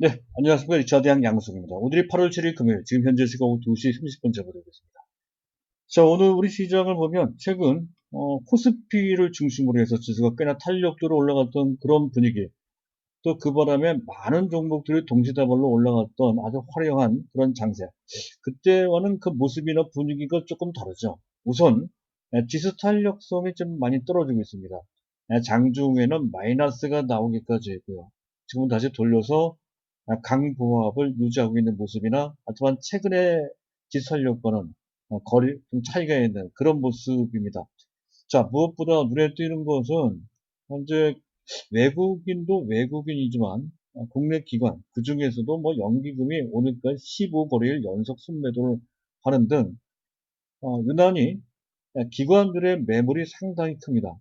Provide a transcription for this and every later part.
네, 안녕하십니까. 리차드 양승입니다. 오늘이 8월 7일 금요일, 지금 현재 시각 오후 2시 30분 접어들겠습니다. 자, 오늘 우리 시장을 보면 최근 코스피를 중심으로 해서 지수가 꽤나 탄력도로 올라갔던 그런 분위기, 또 그 바람에 많은 종목들이 동시다발로 올라갔던 아주 화려한 그런 장세. 그때와는 그 모습이나 분위기가 조금 다르죠. 우선 지수 탄력성이 좀 많이 떨어지고 있습니다. 장중에는 마이너스가 나오기까지 했고요. 지금은 다시 돌려서 강보합을 유지하고 있는 모습이나, 하지만 최근에 지수 탄력과는 거리 좀 차이가 있는 그런 모습입니다. 자, 무엇보다 눈에 띄는 것은 현재 외국인도 외국인이지만 국내 기관, 그 중에서도 뭐 연기금이 오늘까지 15거래일 연속 순매도를 하는 등 유난히 기관들의 매물이 상당히 큽니다.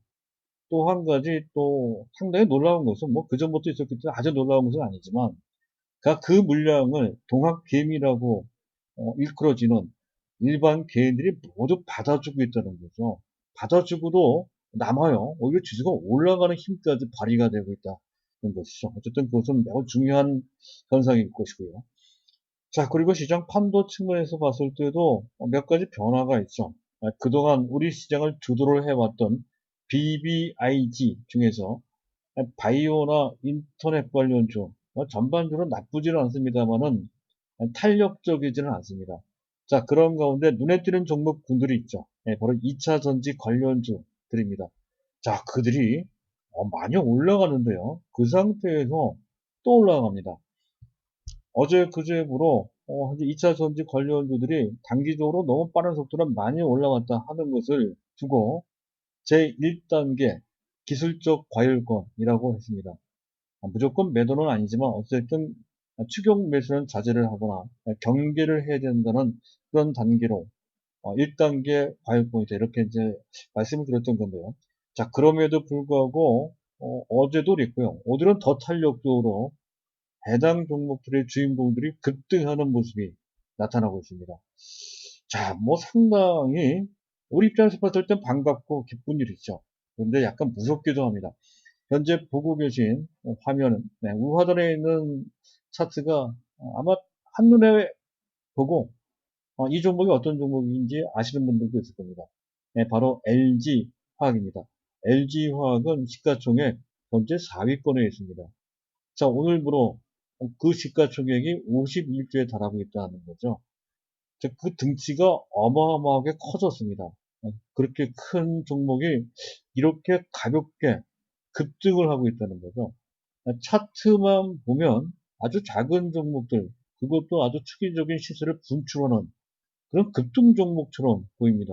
또 한 가지 또 상당히 놀라운 것은 뭐 그전부터 있었기 때문에 아주 놀라운 것은 아니지만 그 물량을 동학개미라고 일컬어지는 일반 개인들이 모두 받아주고 있다는 거죠. 받아주고도 남아요. 오히려 지수가 올라가는 힘까지 발휘가 되고 있다는 것이죠. 어쨌든 그것은 매우 중요한 현상일 것이고요. 자, 그리고 시장 판도 측면에서 봤을 때도 몇 가지 변화가 있죠. 그동안 우리 시장을 주도를 해왔던 BBIG 중에서 바이오나 인터넷 관련주 전반적으로 나쁘지는 않습니다만은 탄력적이지는 않습니다. 자, 그런 가운데 눈에 띄는 종목군들이 있죠. 바로 2차 전지 관련주들입니다. 자, 그들이 많이 올라가는데요. 그 상태에서 또 올라갑니다. 어제 그제부로 현재 2차 전지 관련주들이 단기적으로 너무 빠른 속도로 많이 올라갔다 하는 것을 두고 제1단계 기술적 과열권이라고 했습니다. 무조건 매도는 아니지만 어쨌든 추격 매수는 자제를 하거나 경계를 해야 된다는 그런 단계로 1단계 과열권이다, 이렇게 이제 말씀을 드렸던 건데요. 자, 그럼에도 불구하고 어제도 그랬고요. 오늘은 더 탄력적으로 해당 종목들의 주인공들이 급등하는 모습이 나타나고 있습니다. 자, 뭐 상당히 우리 입장에서 봤을 땐 반갑고 기쁜 일이죠. 그런데 약간 무섭기도 합니다. 현재 보고 계신 화면은 우하단에 있는 차트가 아마 한눈에 보고 이 종목이 어떤 종목인지 아시는 분들도 있을 겁니다. 바로 LG화학입니다. LG화학은 시가총액 현재 4위권에 있습니다. 자, 오늘부로 그 시가총액이 51조에 달하고 있다는 거죠. 즉, 그 등치가 어마어마하게 커졌습니다. 그렇게 큰 종목이 이렇게 가볍게 급등을 하고 있다는 거죠. 차트만 보면 아주 작은 종목들, 그것도 아주 추기적인 시세를 분출하는 그런 급등 종목처럼 보입니다.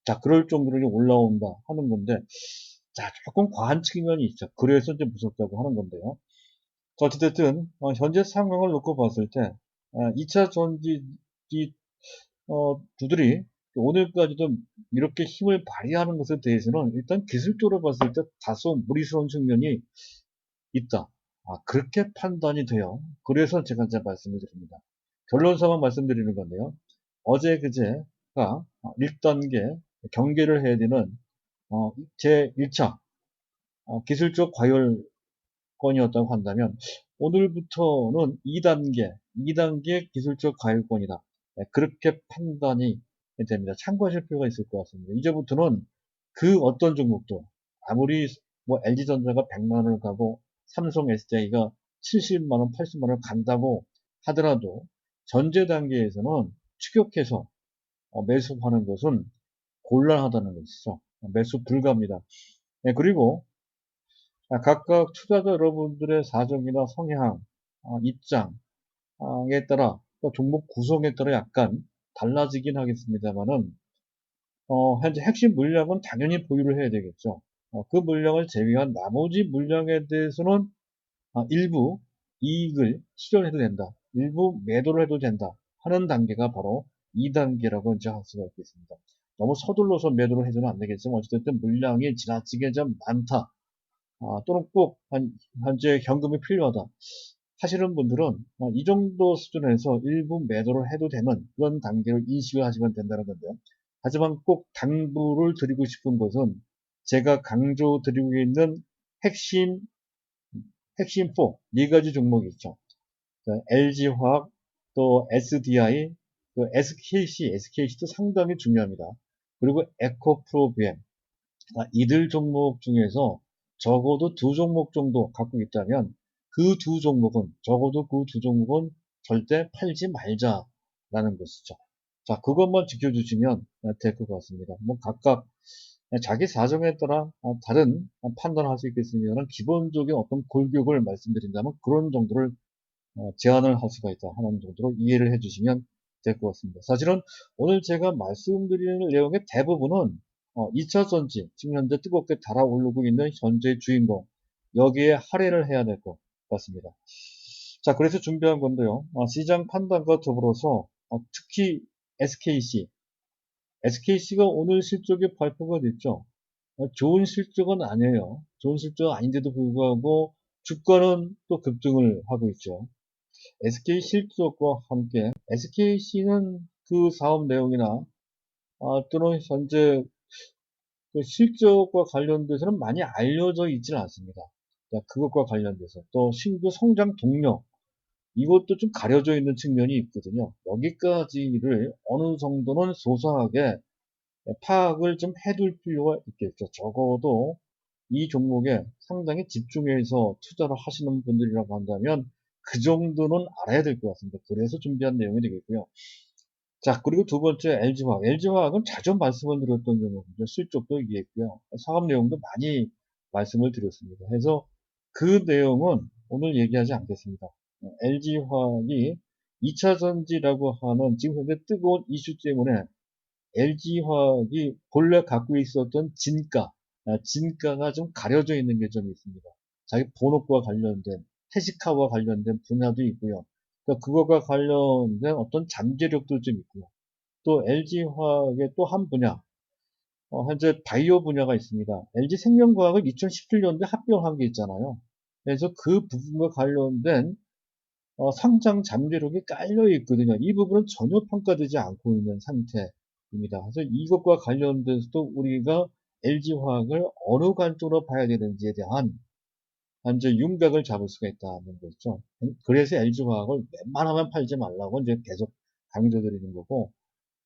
자, 그럴 정도로 올라온다 하는 건데, 자, 조금 과한 측면이 있죠. 그래서 이제 무섭다고 하는 건데요. 자, 어찌됐든, 현재 상황을 놓고 봤을 때, 2차 전지, 주들이 오늘까지도 이렇게 힘을 발휘하는 것에 대해서는 일단 기술적으로 봤을 때 다소 무리스러운 측면이 있다. 그렇게 판단이 돼요. 그래서 제가 이제 말씀을 드립니다. 결론상만 말씀드리는 건데요. 어제 그제가 1단계 경계를 해야 되는 제 1차 기술적 과열권이었다고 한다면 오늘부터는 2단계 기술적 과열권이다. 그렇게 판단이 됩니다. 참고하실 필요가 있을 것 같습니다. 이제부터는 그 어떤 종목도 아무리 뭐 LG전자가 100만 원을 가고 삼성 SDI가 70만 원, 80만 원을 간다고 하더라도 전제 단계에서는 추격해서 매수하는 것은 곤란하다는 것이죠. 매수 불가합니다. 그리고 각각 투자자 여러분들의 사정이나 성향, 입장에 따라 또 종목 구성에 따라 약간 달라지긴 하겠습니다만은 현재 핵심 물량은 당연히 보유를 해야 되겠죠. 그 물량을 제외한 나머지 물량에 대해서는 일부 이익을 실현해도 된다. 일부 매도를 해도 된다. 하는 단계가 바로 2단계라고 이제 할 수가 있겠습니다. 너무 서둘러서 매도를 해서는 안 되겠지만 어쨌든 물량이 지나치게 좀 많다. 또는 꼭 현재 현금이 필요하다 하시는 분들은 이 정도 수준에서 일부 매도를 해도 되는 그런 단계를 인식을 하시면 된다는 건데요. 하지만 꼭 당부를 드리고 싶은 것은 제가 강조드리고 있는 핵심 4, 네 가지 종목이 있죠. LG화학, 또 SDI, 또 SKC도 상당히 중요합니다. 그리고 에코프로비엠. 이들 종목 중에서 적어도 두 종목 정도 갖고 있다면 적어도 그 두 종목은 절대 팔지 말자라는 것이죠. 자, 그것만 지켜주시면 될 것 같습니다. 뭐 각각 자기 사정에 따라 다른 판단을 할 수 있겠습니다만 기본적인 어떤 골격을 말씀드린다면 그런 정도를 제한을 할 수가 있다 하는 정도로 이해를 해주시면 될 것 같습니다. 사실은 오늘 제가 말씀드리는 내용의 대부분은 2차 전지, 지금 현재 뜨겁게 달아오르고 있는 현재의 주인공, 여기에 할애를 해야 될 것 같습니다. 자, 그래서 준비한 건데요. 시장 판단과 더불어서 특히 SKC가 오늘 실적이 발표가 됐죠. 좋은 실적은 아니에요. 좋은 실적 아닌데도 불구하고 주가는 또 급등을 하고 있죠. SK 실적과 함께 SKC는 그 사업 내용이나 또는 현재 그 실적과 관련돼서는 많이 알려져 있지는 않습니다. 그것과 관련돼서 또 신규 성장 동력 이것도 좀 가려져 있는 측면이 있거든요. 여기까지를 어느 정도는 소소하게 파악을 좀 해둘 필요가 있겠죠. 적어도 이 종목에 상당히 집중해서 투자를 하시는 분들이라고 한다면 그 정도는 알아야 될 것 같습니다. 그래서 준비한 내용이 되겠고요. 자, 그리고 두 번째 LG화학. LG화학은 자주 말씀을 드렸던 종목이죠. 실적도 얘기했고요. 사업 내용도 많이 말씀을 드렸습니다. 그래서 그 내용은 오늘 얘기하지 않겠습니다. LG화학이 2차 전지라고 하는 지금 현재 뜨거운 이슈 때문에 LG화학이 본래 갖고 있었던 진가가 좀 가려져 있는 게 좀 있습니다. 자기 본업과 관련된, 태식화와 관련된 분야도 있고요. 그러니까 그거가 관련된 어떤 잠재력도 좀 있고요. 또 LG화학의 또 한 분야, 현재 바이오 분야가 있습니다. LG생명과학을 2017년도에 합병한 게 있잖아요. 그래서 그 부분과 관련된 상장 잠재력이 깔려 있거든요. 이 부분은 전혀 평가되지 않고 있는 상태입니다. 그래서 이것과 관련돼서도 우리가 LG화학을 어느 관점으로 봐야 되는지에 대한 현재 윤곽을 잡을 수가 있다는 거죠. 그래서 LG화학을 웬만하면 팔지 말라고 이제 계속 강조드리는 거고,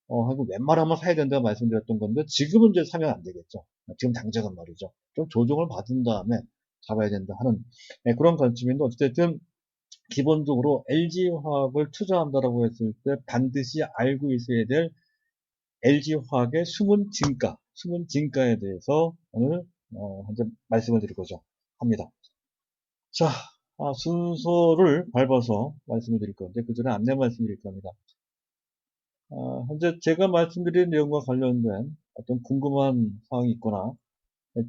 하고 웬만하면 사야 된다고 말씀드렸던 건데, 지금은 이제 사면 안 되겠죠. 지금 당장은 말이죠. 좀 조정을 받은 다음에 잡아야 된다 하는 그런 관점인데, 어쨌든 기본적으로 LG화학을 투자한다라고 했을 때 반드시 알고 있어야 될 LG화학의 숨은 진가에 대해서 오늘 현재 말씀을 드릴 거죠. 합니다. 자, 순서를 밟아서 말씀을 드릴 건데 그 전에 안내 말씀드릴 겁니다. 현재 제가 말씀드린 내용과 관련된 어떤 궁금한 사항이 있거나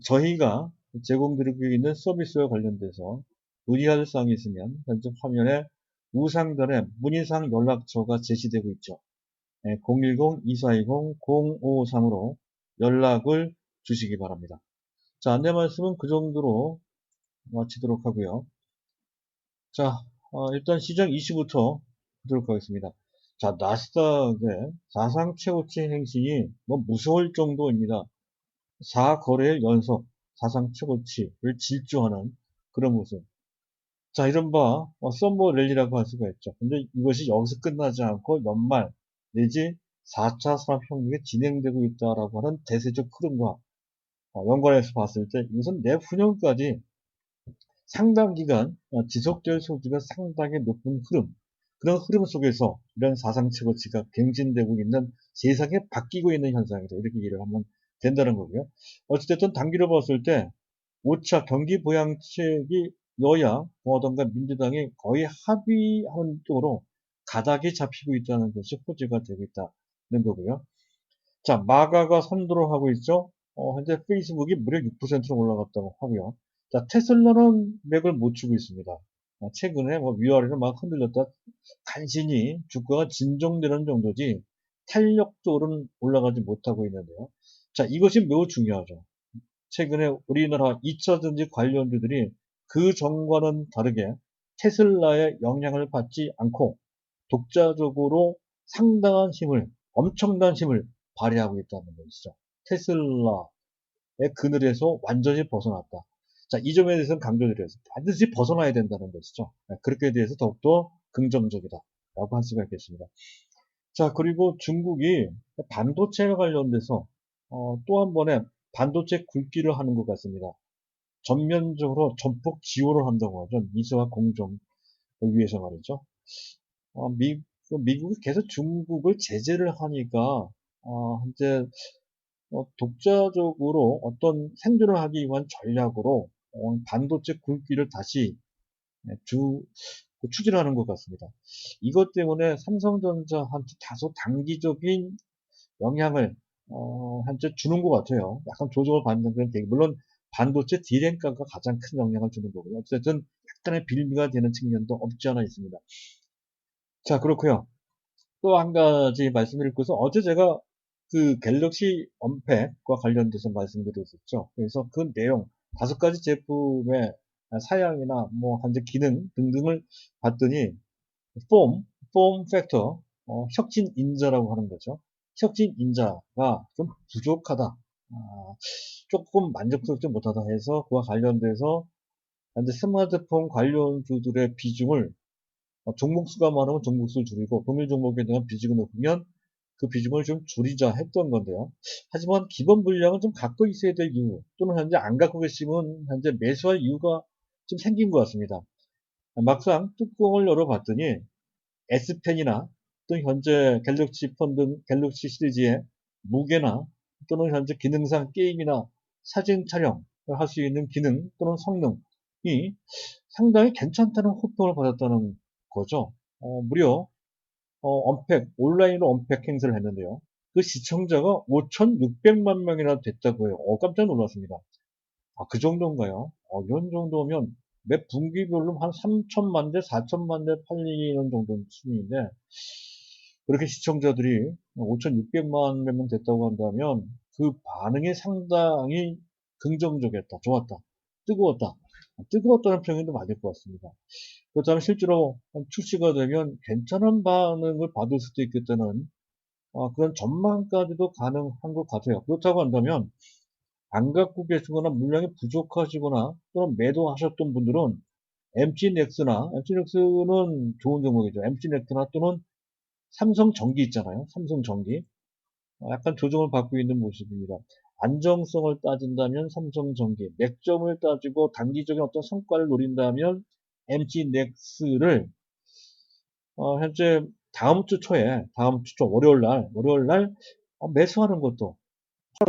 저희가 제공드리고 있는 서비스와 관련돼서 문의할 사항이 있으면 현재 화면에 우상단에 문의사항 연락처가 제시되고 있죠. 010-2420-0553으로 연락을 주시기 바랍니다. 자, 안내 말씀은 그 정도로 마치도록 하고요. 자, 일단 시장 이슈부터 보도록 하겠습니다. 자, 나스닥의 사상 최고치 행신이 뭐 무서울 정도입니다. 4거래일 연속 사상 최고치를 질주하는 그런 모습. 자, 이른바 썸머 랠리라고 할 수가 있죠. 근데 이것이 여기서 끝나지 않고 연말 내지 4차 산업혁명이 진행되고 있다라고 하는 대세적 흐름과 연관해서 봤을 때 이것은 내후년까지 상당 기간 지속될 소지가 상당히 높은 흐름, 그런 흐름 속에서 이런 사상 최고치가 갱신되고 있는 세상에 바뀌고 있는 현상이다. 이렇게 이해를 하면 된다는 거고요. 어찌됐든 단기로 봤을 때 5차 경기 부양책이 여야, 공화당과 민주당이 거의 합의하는 쪽으로 가닥이 잡히고 있다는 것이 호재가 되고 있다는 거고요. 자, 마가가 선두를 하고 있죠. 현재 페이스북이 무려 6%로 올라갔다고 하고요. 자, 테슬라는 맥을 못 추고 있습니다. 최근에 뭐 위아래로 막 흔들렸다 간신히 주가가 진정되는 정도지 탄력적으로는 올라가지 못하고 있는데요. 자, 이것이 매우 중요하죠. 최근에 우리나라 2차전지 관련주들이 그 전과는 다르게 테슬라의 영향을 받지 않고 독자적으로 상당한 힘을, 엄청난 힘을 발휘하고 있다는 것이죠. 테슬라의 그늘에서 완전히 벗어났다. 자, 이 점에 대해서는 강조드려서 반드시 벗어나야 된다는 것이죠. 그렇게 대해서 더욱더 긍정적이다라고 할 수가 있겠습니다. 자, 그리고 중국이 반도체와 관련돼서 또 한 번의 반도체 굵기를 하는 것 같습니다. 전면적으로 전폭 지원을 한다고 하죠. 미세화 공정을 위해서 말이죠. 미국이 계속 중국을 제재를 하니까 이제 독자적으로 어떤 생존을 하기 위한 전략으로 반도체 굵기를 다시 추진하는 것 같습니다. 이것 때문에 삼성전자한테 다소 단기적인 영향을 현재 주는 것 같아요. 약간 조정을 받는 그런 계기. 물론 반도체 디램가가 가장 큰 영향을 주는 거고요. 어쨌든 약간의 빌미가 되는 측면도 없지 않아 있습니다. 자, 그렇고요. 또 한 가지 말씀드릴 것은 어제 제가 그 갤럭시 언팩과 관련돼서 말씀드렸었죠. 그래서 그 내용 5가지 제품의 사양이나 뭐 현재 기능 등등을 봤더니 폼 팩터, 혁진 인자라고 하는 거죠. 혁진 인자가 좀 부족하다. 조금 만족스럽지 못하다 해서 그와 관련돼서 현재 스마트폰 관련주들의 비중을 종목수가 많으면 종목수를 줄이고 동일 종목에 대한 비중을 높으면 그 비중을 좀 줄이자 했던 건데요. 하지만 기본 물량은 좀 갖고 있어야 될 이유 또는 현재 안 갖고 계시면 현재 매수할 이유가 좀 생긴 것 같습니다. 막상 뚜껑을 열어봤더니 S펜이나 또는 현재 갤럭시 폰 등 갤럭시 시리즈의 무게나 또는 현재 기능상 게임이나 사진 촬영을 할 수 있는 기능 또는 성능이 상당히 괜찮다는 호평을 받았다는 거죠. 무려 언팩 온라인으로 언팩 행사를 했는데요. 그 시청자가 5,600만 명이나 됐다고 해요. 깜짝 놀랐습니다. 그 정도인가요? 이런 정도면 매 분기별로 한 3천만 대, 4천만 대 팔리는 정도 수준인데 그렇게 시청자들이 5,600만 명 됐다고 한다면 그 반응이 상당히 긍정적이었다, 좋았다, 뜨거웠다. 뜨거웠다는 표현도 맞을 것 같습니다. 그렇다면 실제로 출시가 되면 괜찮은 반응을 받을 수도 있겠다는 그런 전망까지도 가능한 것 같아요. 그렇다고 한다면 안 갖고 계시거나 물량이 부족하시거나 또는 매도하셨던 분들은 MC넥스는 좋은 종목이죠. MC넥스나 또는 삼성전기 있잖아요. 삼성전기. 약간 조정을 받고 있는 모습입니다. 안정성을 따진다면 삼성전기, 맥점을 따지고 단기적인 어떤 성과를 노린다면 MC넥스를 현재 다음 주 초에, 다음 주 초 월요일 날 매수하는 것도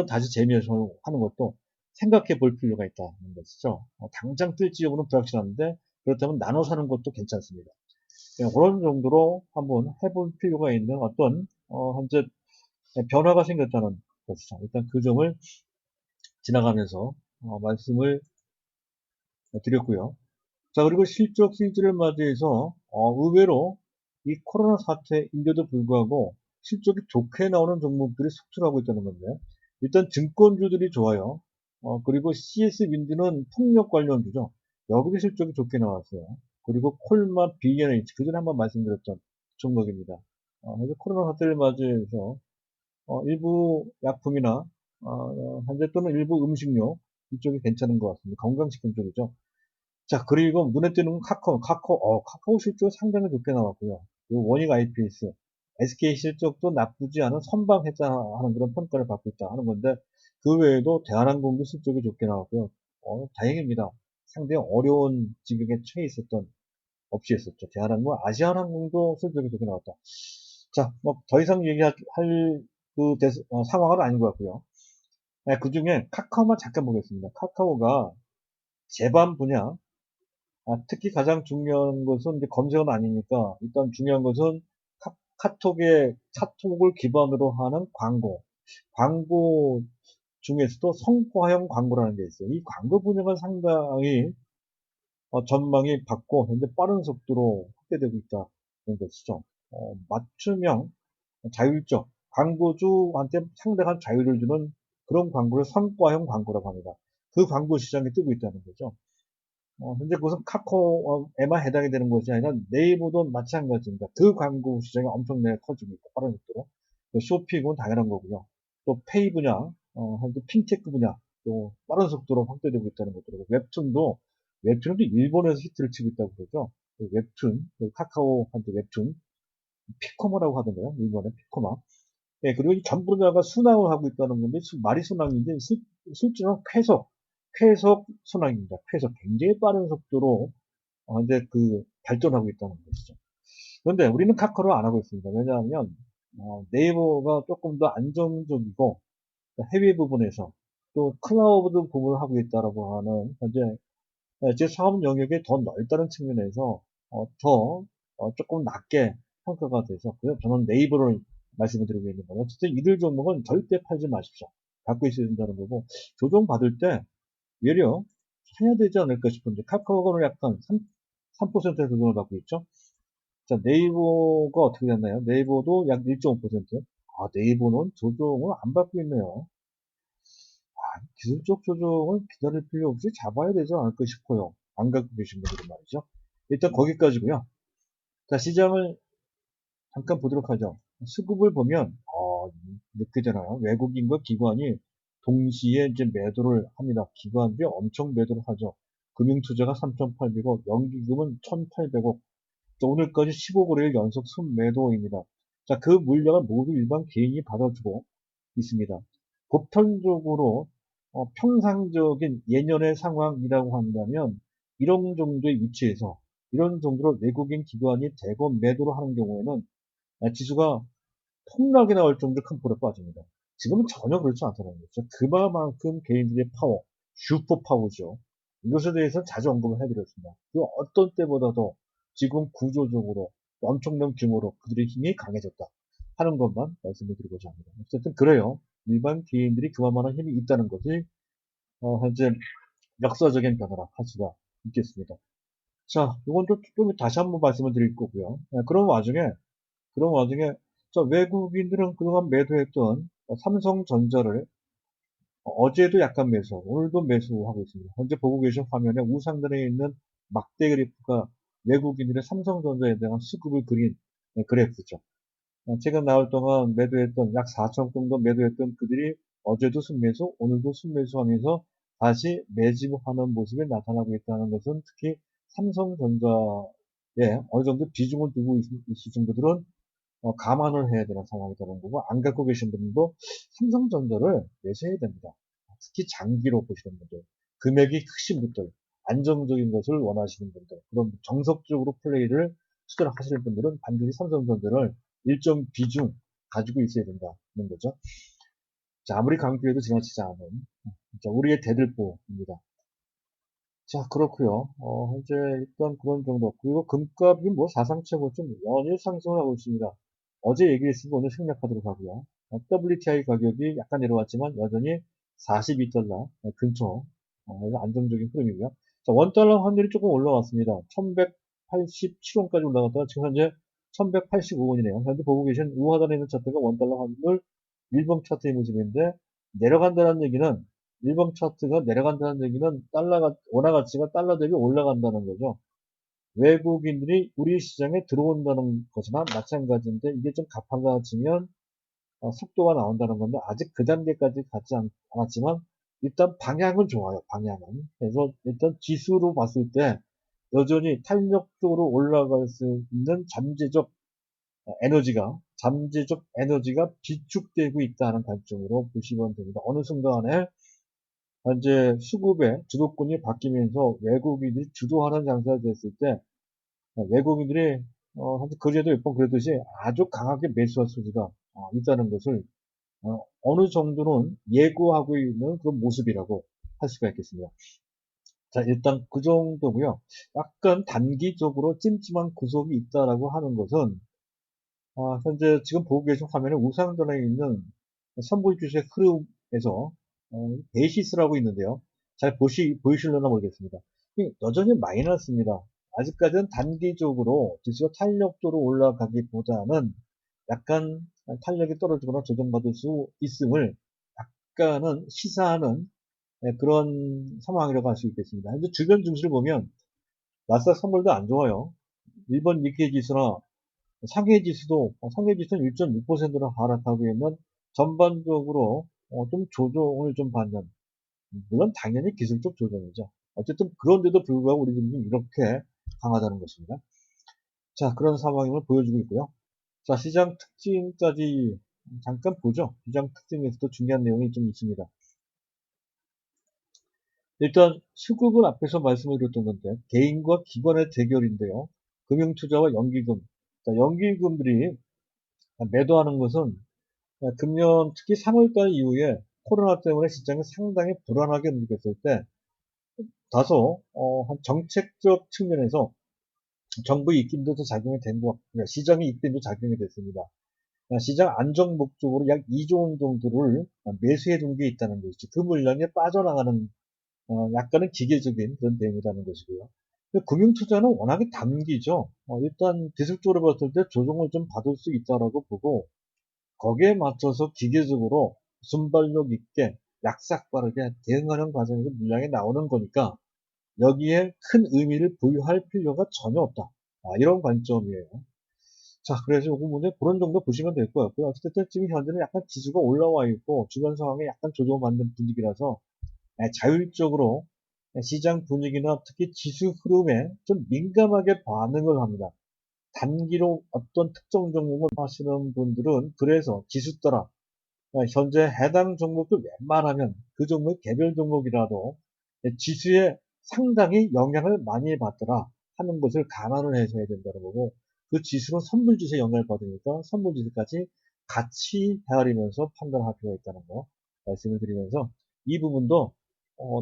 다시 재매수하는 것도 생각해 볼 필요가 있다는 것이죠. 당장 뜰지 여부는 불확실한데 그렇다면 나눠 사는 것도 괜찮습니다. 그런 정도로 한번 해볼 필요가 있는 어떤 현재 변화가 생겼다는 것이죠. 일단 그 점을 지나가면서 말씀을 드렸고요. 자, 그리고 실적 시즌을 맞이해서 의외로 이 코로나 사태인데도 불구하고 실적이 좋게 나오는 종목들이 속출하고 있다는 건데 일단 증권주들이 좋아요. 그리고 CS 윈드는 폭력 관련주죠. 여기도 실적이 좋게 나왔어요. 그리고 콜마 B&H 그전에 한번 말씀드렸던 종목입니다. 그래서 코로나 사태를 맞이해서 일부 약품이나 현재 또는 일부 음식료 이쪽이 괜찮은 것 같습니다. 건강식품 쪽이죠. 자, 그리고 눈에 띄는 건 카카오 실적 상당히 좋게 나왔고요. 그리고 원익 IPS, SK 실적도 나쁘지 않은 선방했다 하는 그런 평가를 받고 있다 하는 건데, 그 외에도 대한항공도 실적이 좋게 나왔고요. 다행입니다. 상당히 어려운 지경에 처해 있었던 업체였었죠. 대한항공, 아시아항공도 실적이 좋게 나왔다. 자, 뭐, 더 이상 얘기할 상황은 아닌 것 같고요. 네, 그 중에 카카오만 잠깐 보겠습니다. 카카오가 제반 분야, 특히 가장 중요한 것은 이제 검색은 아니니까 일단 중요한 것은 카톡을 기반으로 하는 광고 중에서도 성과형 광고라는 게 있어요. 이 광고 분야가 상당히 전망이 밝고 현재 빠른 속도로 확대되고 있다는 것이죠. 맞춤형 자율적 광고주한테 상당한 자유를 주는 그런 광고를 성과형 광고라고 합니다. 그 광고 시장에 뜨고 있다는 거죠. 현재 그것은 카카오에만 해당이 되는 것이 아니라 네이버도 마찬가지입니다. 그 광고 시장이 엄청나게 커지고 있고 빠른 속도로. 쇼핑은 당연한 거고요. 또 페이 분야, 현재 핀테크 분야 또 빠른 속도로 확대되고 있다는 것들이고 웹툰도 일본에서 히트를 치고 있다고 그러죠. 그 웹툰, 그 카카오한테 웹툰, 피코마라고 하던데요. 일본의 피코마. 예, 그리고 이 전부 다가 순항을 하고 있다는 건데, 말이 순항인데, 실제로는 쾌속 순항입니다. 쾌속. 굉장히 빠른 속도로, 이제 발전하고 있다는 것이죠. 그런데 우리는 카카오를 안 하고 있습니다. 왜냐하면, 네이버가 조금 더 안정적이고, 해외 부분에서, 또 클라우드 부분을 하고 있다라고 하는, 현재, 제 사업 영역이 더 넓다는 측면에서, 조금 낮게 평가가 돼서, 그래서 저는 네이버를 말씀을 드리고 있는 거예요. 어쨌든 이들 종목은 절대 팔지 마십시오. 갖고 있어야 된다는 거고, 조정받을 때, 외려 사야 되지 않을까 싶은데, 카카오는 약간 3%의 조정을 받고 있죠. 자, 네이버가 어떻게 됐나요? 네이버도 약 1.5%. 네이버는 조정을 안 받고 있네요. 기술적 조정을 기다릴 필요 없이 잡아야 되지 않을까 싶어요. 안 갖고 계신 분들은 말이죠. 일단 거기까지고요. 자, 시장을 잠깐 보도록 하죠. 수급을 보면 이렇게 되나요? 외국인과 기관이 동시에 이제 매도를 합니다. 기관들이 엄청 매도를 하죠. 금융투자가 3,800억, 연기금은 1,800억. 오늘까지 15거래일 연속 순매도입니다. 자, 그 물량을 모두 일반 개인이 받아주고 있습니다. 보편적으로 평상적인 예년의 상황이라고 한다면 이런 정도의 위치에서 이런 정도로 외국인 기관이 대거 매도를 하는 경우에는 지수가 폭락이 나올 정도로 큰 폭에 빠집니다. 지금은 전혀 그렇지 않다는 거죠. 그만큼 개인들의 파워, 슈퍼 파워죠. 이것에 대해서 자주 언급을 해드렸습니다. 그 어떤 때보다도 지금 구조적으로 엄청난 규모로 그들의 힘이 강해졌다 하는 것만 말씀을 드리고자 합니다. 어쨌든 그래요. 일반 개인들이 그만한 힘이 있다는 것이 현재 역사적인 변화라 할 수가 있겠습니다. 자, 이건 좀 다시 한번 말씀을 드릴 거고요. 그런 와중에 자, 외국인들은 그동안 매도했던 삼성전자를 어제도 약간 매수, 오늘도 매수하고 있습니다. 현재 보고 계신 화면에 우상단에 있는 막대 그래프가 외국인들의 삼성전자에 대한 수급을 그린 그래프죠. 최근 나흘 동안 매도했던 약 4천 정도 매도했던 그들이 어제도 순매수, 오늘도 순매수하면서 다시 매집하는 모습이 나타나고 있다는 것은 특히 삼성전자에 어느 정도 비중을 두고 있을 정도들은 감안을 해야 되는 상황이라는 거고, 안 갖고 계신 분들도 삼성전자를 매수해야 됩니다. 특히 장기로 보시는 분들, 금액이 크신 분들, 안정적인 것을 원하시는 분들, 그럼 정석적으로 플레이를 투자를 하시는 분들은 반드시 삼성전자를 일정 비중 가지고 있어야 된다는 거죠. 자, 아무리 강조해도 지나치지 않은, 우리의 대들보입니다. 자, 그렇고요. 현재 일단 그런 정도. 그리고 금값이 뭐 사상 최고점 연일 상승을 하고 있습니다. 어제 얘기했으니까 오늘 생략하도록 하고요. WTI 가격이 약간 내려왔지만 여전히 42달러 근처 안정적인 흐름이고요. 자, 원달러 환율이 조금 올라왔습니다. 1187원까지 올라갔다가 지금 현재 1185원이네요. 현재 보고 계신 우하단에 있는 차트가 원달러 환율 일봉 차트의 모습인데 내려간다는 얘기는 일봉 차트가 내려간다는 얘기는 원화 가치가 달러 대비 올라간다는 거죠. 외국인들이 우리 시장에 들어온다는 것이나 마찬가지인데 이게 좀 가팔라지면 속도가 나온다는 건데 아직 그 단계까지 가지 않았지만 일단 방향은 좋아요. 방향은. 그래서 일단 지수로 봤을 때 여전히 탄력적으로 올라갈 수 있는 잠재적 에너지가 비축되고 있다는 관점으로 보시면 됩니다. 어느 순간에 현재 수급의 주도권이 바뀌면서 외국인들이 주도하는 장사가 됐을 때 외국인들이 현재 거제도 몇 번 그랬듯이 아주 강하게 매수할 소지가 있다는 것을 어느 정도는 예고하고 있는 그런 모습이라고 할 수가 있겠습니다. 자, 일단 그 정도고요. 약간 단기적으로 찜찜한 구석이 있다라고 하는 것은 현재 지금 보고 계신 화면에 우상단에 있는 선불주식 흐름에서 베이시스라고 있는데요. 잘 보이실려나 모르겠습니다. 여전히 마이너스입니다. 아직까지는 단기적으로 지수가 탄력도로 올라가기보다는 약간 탄력이 떨어지거나 조정받을 수 있음을 약간은 시사하는 그런 상황이라고 할 수 있겠습니다. 현재 주변 증시를 보면 나스닥 선물도 안 좋아요. 일본 니케이 지수나 상해지수는 1.6%나 하락하고 있는 전반적으로 좀 조정을 좀 받는, 물론 당연히 기술적 조정이죠. 어쨌든 그런데도 불구하고 우리 증시 이렇게 강하다는 것입니다. 자, 그런 상황임을 보여주고 있고요. 자, 시장 특징까지 잠깐 보죠. 시장 특징에서도 중요한 내용이 좀 있습니다. 일단 수급은 앞에서 말씀을 드렸던 건데 개인과 기관의 대결인데요. 금융투자와 연기금. 자, 연기금들이 매도하는 것은 금년 특히 3월달 이후에 코로나 때문에 시장이 상당히 불안하게 움직였을 때 다소 한 정책적 측면에서 정부 입김도 작용이 된 것 같고요. 시장의 입김도 작용이 됐습니다. 시장 안정 목적으로 약 2조 원 정도를 매수해 둔 게 있다는 것이죠. 그 물량이 빠져나가는 약간은 기계적인 그런 대응이라는 것이고요. 금융투자는 워낙에 단기죠. 일단 기술적으로 봤을 때 조정을 좀 받을 수 있다라고 보고 거기에 맞춰서 기계적으로 순발력 있게 약삭 빠르게 대응하는 과정에서 물량이 나오는 거니까 여기에 큰 의미를 부여할 필요가 전혀 없다. 이런 관점이에요. 자, 그래서 요거 문제 그런 정도 보시면 될 것 같고요. 어쨌든 지금 현재는 약간 지수가 올라와 있고 주변 상황에 약간 조정받는 분위기라서 자율적으로 시장 분위기나 특히 지수 흐름에 좀 민감하게 반응을 합니다. 단기로 어떤 특정 종목을 하시는 분들은 그래서 지수 따라 현재 해당 종목도 웬만하면 그 종목 개별 종목이라도 지수에 상당히 영향을 많이 받더라 하는 것을 감안을 해서 해야 된다는 거고 그 지수는 선물지수에 영향을 받으니까 선물지수까지 같이 헤아리면서 판단할 필요가 있다는 거 말씀을 드리면서 이 부분도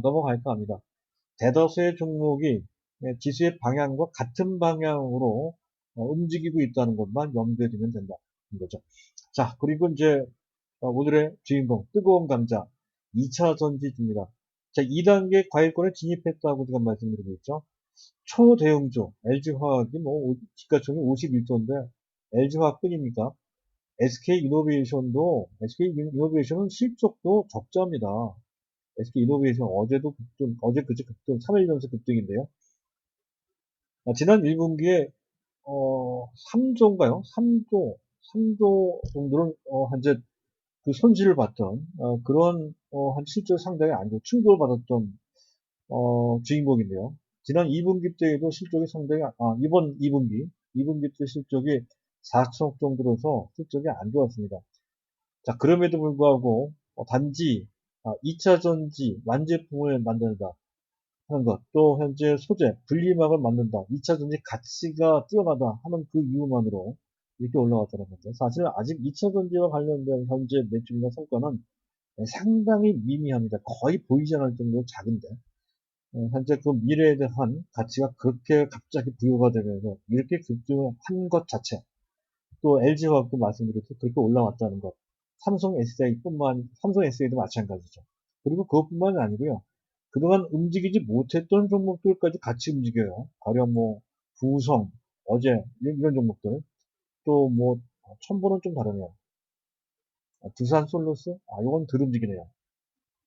넘어갈까 합니다. 대다수의 종목이 지수의 방향과 같은 방향으로 움직이고 있다는 것만 염두에 두면 된다는 거죠. 자, 그리고 이제 오늘의 주인공 뜨거운 감자 2차 전지입니다. 자, 2단계 과일권에 진입했다고 지금 말씀드리고 있죠. 초대형주 LG화학이 뭐 시가총액 51조인데 LG화학뿐입니까? SK이노베이션은 실적도 적자입니다. SK이노베이션 어제도 급등, 어제 그제 급등, 3일 연속 급등인데요. 지난 1분기에 3조인가요? 3조 정도를 현재 그 손실을 봤던 그런 한 실적 상당히 안 좋은 충격을 받았던 주인공인데요. 지난 2분기 때에도 실적이 상당히 이번 2분기 때 실적이 4천억 정도로서 실적이 안 좋았습니다. 자, 그럼에도 불구하고 단지 2차 전지 완제품을 만든다 하는 것, 또 현재 소재 분리막을 만든다, 2차 전지 가치가 뛰어나다 하는 그 이유만으로 이렇게 올라왔다는 건데 사실 아직 2차 전지와 관련된 현재 매출이나 성과는 상당히 미미합니다. 거의 보이지 않을 정도로 작은데 현재 그 미래에 대한 가치가 그렇게 갑자기 부여가 되면서 이렇게 급등한 것 자체 또 LG화학도 말씀드렸듯이 그렇게 올라왔다는 것 삼성 SDI도 마찬가지죠. 그리고 그것뿐만이 아니고요. 그동안 움직이지 못했던 종목들까지 같이 움직여요. 가령 뭐 부성, 어제 이런 종목들 또 뭐 첨보는 좀 다르네요. 두산 솔루스? 이건 덜 움직이네요.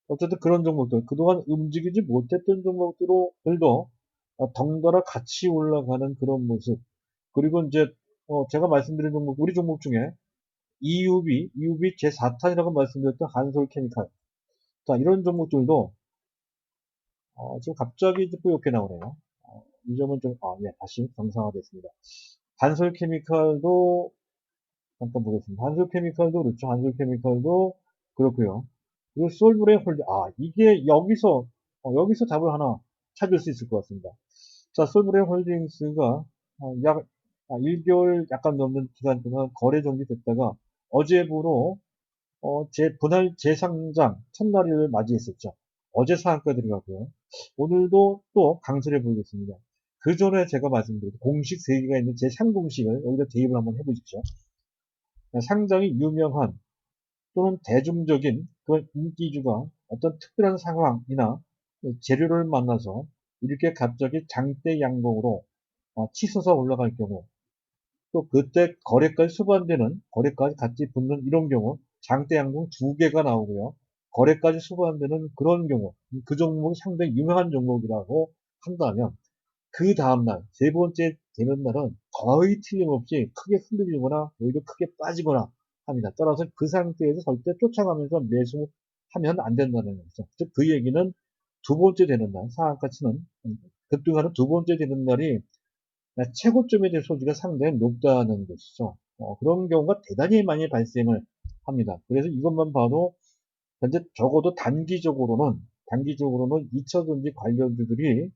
어쨌든 그런 종목들, 그동안 움직이지 못했던 종목들도 덩달아 같이 올라가는 그런 모습. 그리고 이제, 제가 말씀드린 종목, 우리 종목 중에 EUB 제4탄이라고 말씀드렸던 한솔케미칼. 자, 이런 종목들도, 지금 갑자기 이렇게 나오네요. 이 점은 좀, 예, 다시 정상화됐습니다. 한솔케미칼도 잠깐 보겠습니다. 한솔케미칼도 그렇죠. 한솔케미칼도 그렇고요. 그리고 솔브레 홀딩, 이게 여기서 답을 하나 찾을 수 있을 것 같습니다. 자, 솔브레 홀딩스가 약 1개월 약간 넘는 기간 동안 거래 정지됐다가 어제부로 분할 재상장 첫날을 맞이했었죠. 어제 상한가 들어가고요. 오늘도 또 강세를 보이겠습니다. 그 전에 제가 말씀드린 공식 3개가 있는 제 상공식을 여기다 대입을 한번 해보십시오. 상당히 유명한 또는 대중적인 그런 인기주가 어떤 특별한 상황이나 재료를 만나서 이렇게 갑자기 장대 양봉으로 치솟아 올라갈 경우 또 그때 거래까지 같이 붙는 이런 경우 장대 양봉 2개가 나오고요. 거래까지 수반되는 그런 경우 그 종목이 상당히 유명한 종목이라고 한다면 그 다음날 세 번째 되는 날은 거의 틀림없이 크게 흔들리거나 오히려 크게 빠지거나 합니다. 따라서 그 상태에서 절대 쫓아가면서 매수하면 안 된다는 거죠. 즉 그 얘기는 두 번째 되는 날 상한가치는 급등하는 두 번째 되는 날이 최고점에 대해 소지가 상당히 높다는 것이죠. 그런 경우가 대단히 많이 발생을 합니다. 그래서 이것만 봐도 현재 적어도 단기적으로는 2차전지 관련주들이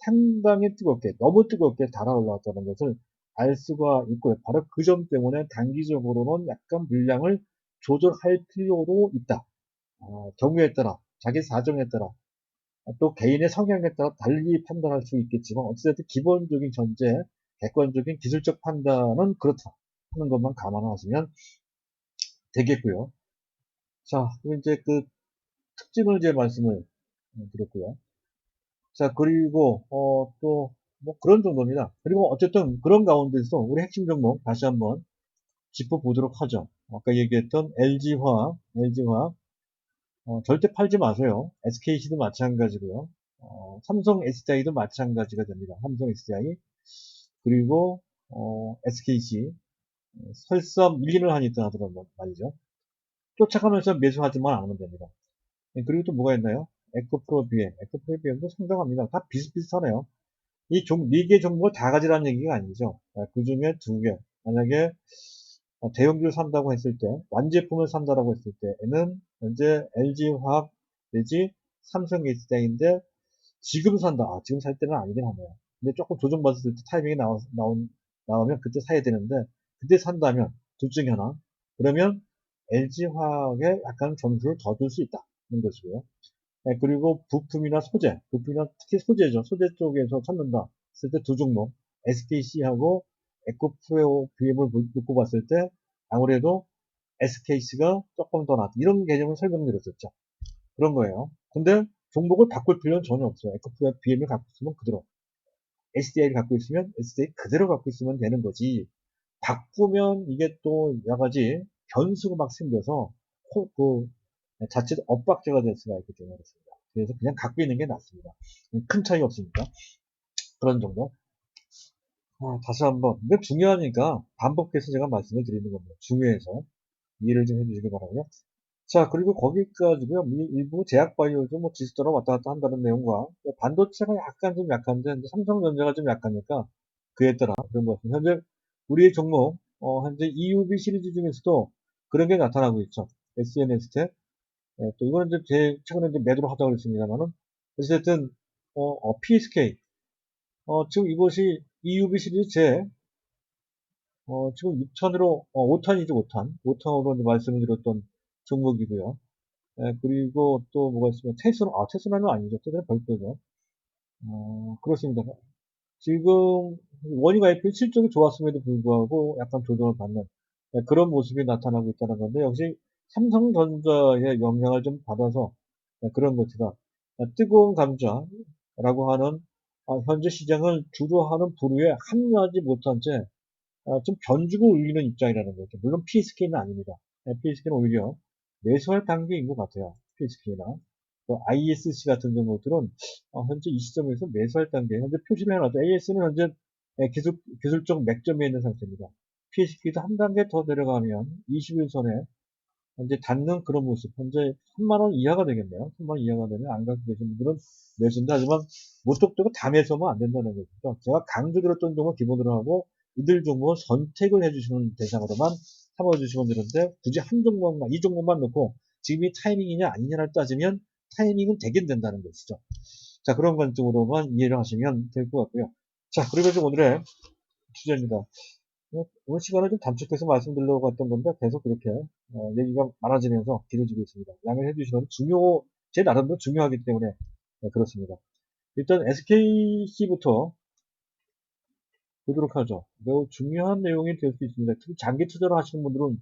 상당히 뜨겁게, 너무 뜨겁게 달아올랐다는 것을 알 수가 있고요. 바로 그 점 때문에 단기적으로는 약간 물량을 조절할 필요도 있다. 경우에 따라, 자기 사정에 따라, 또 개인의 성향에 따라 달리 판단할 수 있겠지만, 어찌됐든 기본적인 전제, 객관적인 기술적 판단은 그렇다 하는 것만 감안하시면 되겠고요. 자, 그럼 이제 그 특징을 이제 말씀을 드렸고요. 자, 그리고, 또, 뭐 그런 정도입니다. 그리고 어쨌든 그런 가운데서 우리 핵심 종목 다시 한번 짚어보도록 하죠. 아까 얘기했던 LG화학, 절대 팔지 마세요. SKC도 마찬가지고요. 삼성 SDI도 마찬가지가 됩니다. 삼성 SDI. 그리고, SKC. 설사 밀리는 한이 있다 하더라도 말이죠. 쫓아가면서 매수하지만 않으면 됩니다. 그리고 또 뭐가 있나요? 에코프로 BM도 상당합니다. 다 비슷비슷하네요. 이 4개 종목을 다 가지라는 얘기가 아니죠. 그 중에 2개. 만약에 대형주를 산다고 했을 때, 완제품을 산다고 했을 때에는 현재 LG화학 내지 삼성 SDI인데 지금 산다. 지금 살 때는 아니긴 하네요. 근데 조금 조정받았을 때 타이밍이 나오면 그때 사야 되는데 그때 산다면 둘 중에 하나. 그러면 LG화학에 약간 점수를 더 줄 수 있다는 것이고요. 그리고 부품이나 특히 소재죠. 소재 쪽에서 찾는다. 했을 때 두 종목, SKC하고 에코프로 BM을 놓고 봤을 때 아무래도 SKC가 조금 더 낫다. 이런 개념을 설명드렸었죠. 그런 거예요. 근데 종목을 바꿀 필요는 전혀 없어요. 에코프로 BM을 갖고 있으면 그대로. SDI를 갖고 있으면 SDI 그대로 갖고 있으면 되는 거지. 바꾸면 이게 또 여러 가지 변수가 막 생겨서 자칫 엇박자가 될 수가 있기 때문에 그렇습니다. 그래서 그냥 갖고 있는 게 낫습니다. 큰 차이 없으니까. 그런 정도. 다시 한번. 근데 중요하니까 반복해서 제가 말씀을 드리는 겁니다. 중요해서. 이해를 좀 해주시기 바라고요. 자, 그리고 거기까지고요. 일부 제약바이오도 뭐 지수처럼 왔다 갔다 한다는 내용과 반도체가 약간 좀 약한데 삼성전자가 좀 약하니까 그에 따라 그런 것 같습니다. 현재 우리의 종목 현재 EUV 시리즈 중에서도 그런 게 나타나고 있죠. SNS텍 또 이거는 이제 최근에 이제 매도를 하자고 했습니다만은 어쨌든 PSK 지금 이것이 EUV 시리즈 지금 6탄으로 5탄이죠 5탄으로 말씀을 드렸던 종목이고요. 그리고 또 뭐가 있으면 테스라는 아니죠. 테스라는 별도죠. 그렇습니다. 지금 원유가 IPO 실적이 좋았음에도 불구하고 약간 조정을 받는 그런 모습이 나타나고 있다는 건데 역시 삼성전자의 영향을 좀 받아서 그런 것이다. 뜨거운 감자라고 하는 현재 시장을 주도하는 부류에 합류하지 못한 채 좀 변주고 울리는 입장이라는 거죠. 물론 PSK는 아닙니다. PSK는 오히려 매수할 단계인 것 같아요. PSK나 또 ISC 같은 경우들은 현재 이 시점에서 매수할 단계, 현재 표시를 해놨죠. AS는 현재 기술적 맥점에 있는 상태입니다. PSK도 한 단계 더 내려가면 21선에 현재 닿는 그런 모습, 현재 3만원 이하가 되겠네요. 3만원 이하가 되면 안 갖고 계신 분들은 매수인데, 하지만 무턱대고 다 매수하면 안 된다는 거죠. 제가 강조드렸던 종목 기본으로 하고, 이들 종목을 선택을 해주시는 대상으로만 삼아주시면 되는데, 굳이 한 종목만, 이 종목만 놓고, 지금이 타이밍이냐 아니냐를 따지면, 타이밍은 되긴 된다는 것이죠. 자, 그런 관점으로만 이해를 하시면 될 것 같고요. 자, 그리고 이제 오늘의 주제입니다. 오늘 시간을 좀 단축해서 말씀드리려고 했던 건데 계속 이렇게 얘기가 많아지면서 길어지고 있습니다. 양해해 주시면 제 나름대로 중요하기 때문에 그렇습니다. 일단 SKC부터 보도록 하죠. 매우 중요한 내용이 될 수 있습니다. 특히 장기 투자를 하시는 분들은